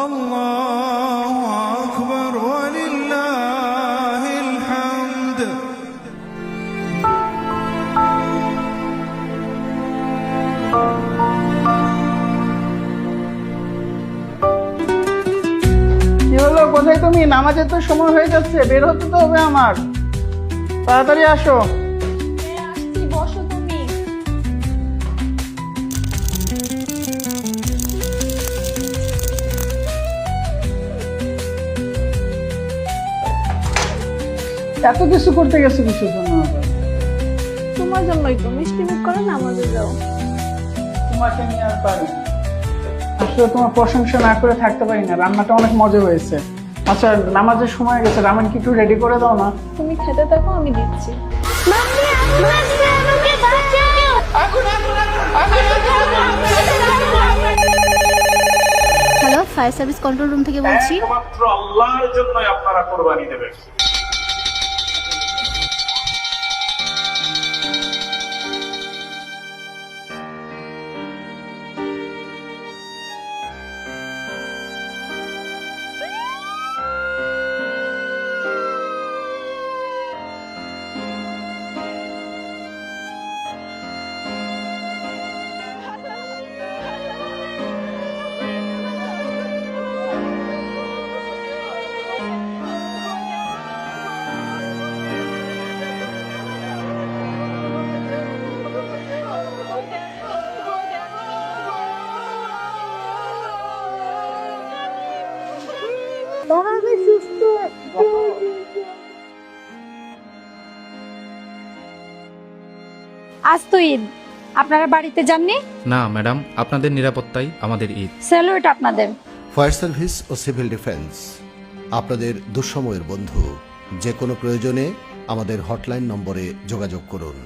الله أكبر ولله الحمد কি হলো, কোথায় তুমি? নামাজের তো সময় হয়ে যাচ্ছে, বের হতে তো হবে আমার। তাড়াতাড়ি আসো। আসছি, বসো তুমি। এত কিছু করতে গেছো কিছুর জন্য আবার? তোমার জন্যই তো, মিষ্টি মুখ করে নামাজে যাও। তোমাকে নিয়ে আর পারি না। আসলে তোমার প্রশংসা না করে থাকতে পারি না। রান্নাটা অনেক মজা হয়েছে। আচ্ছা, নামাজের সময় গেছে, রামেন কি একটু রেডি করে দাও না? তুমি খেতে থাকো, আমি দিচ্ছি। Hello, fire service control room থেকে বলছি। একমাত্র আল্লাহর জন্যই আপনারা কোরবানি দেবেন। আজ তো ঈদ, আপনারা বাড়িতে যাননি? না ম্যাডাম, আপনাদের নিরাপত্তাই আমাদের ঈদ। স্যালুট আপনাদের। ফায়ার সার্ভিস ও সিভিল ডিফেন্স আপনাদের দুঃসময়ের বন্ধু। যে কোনো প্রয়োজনে আমাদের হটলাইন নম্বরে যোগাযোগ করুন।